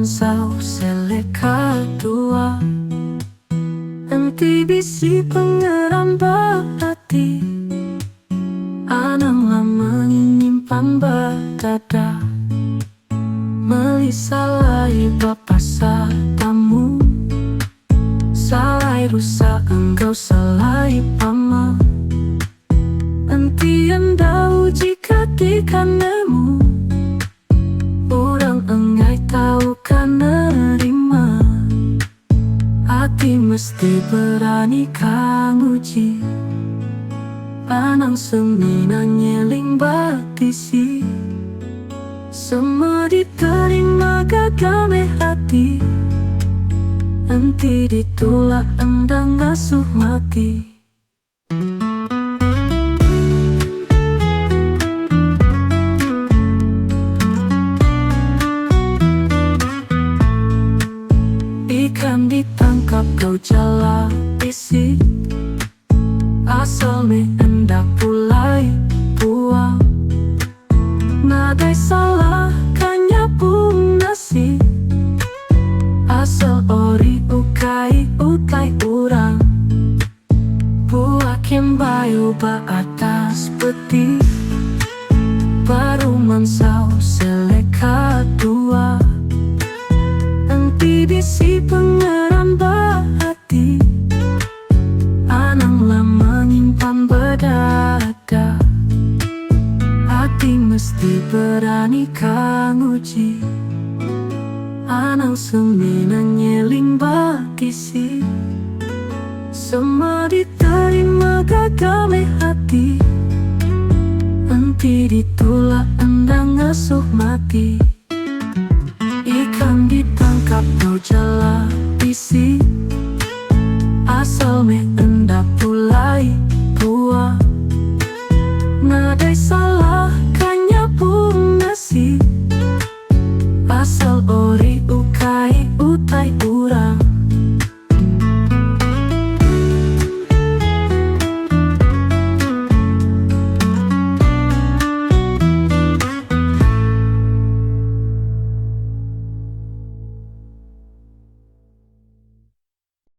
mansau seleka dua. Enti bisi pengeram hati, anang lama menyimpan badada. Melisalai bapa tamu, salai rusak engkau salai pama. Enti andau jika dikanamu, orang engai tahu kan nerima. Hati mesti berani kang uji, panang semina nyeling batisi. Semua diterima gagame hati, enti ditolak endang ngasuh mati. Ikan ditangkap kau jala isi, asal me hendak pulai buang. Nadai salah kan nyapung nasi, asal ori ukai urang. Buah bayu ba atas peti, baru mansau seleka dua. Enti bisi pengeram hati, anang lama nyimpan bedada. Hati mesti berani kang uji, anang semina nyeling batisi. Semua diterima gagame hati, enti ditolak endang ngasuh mati. Ikan ditangkap kau jala bisi, asal me hendak pulai buah. Nadai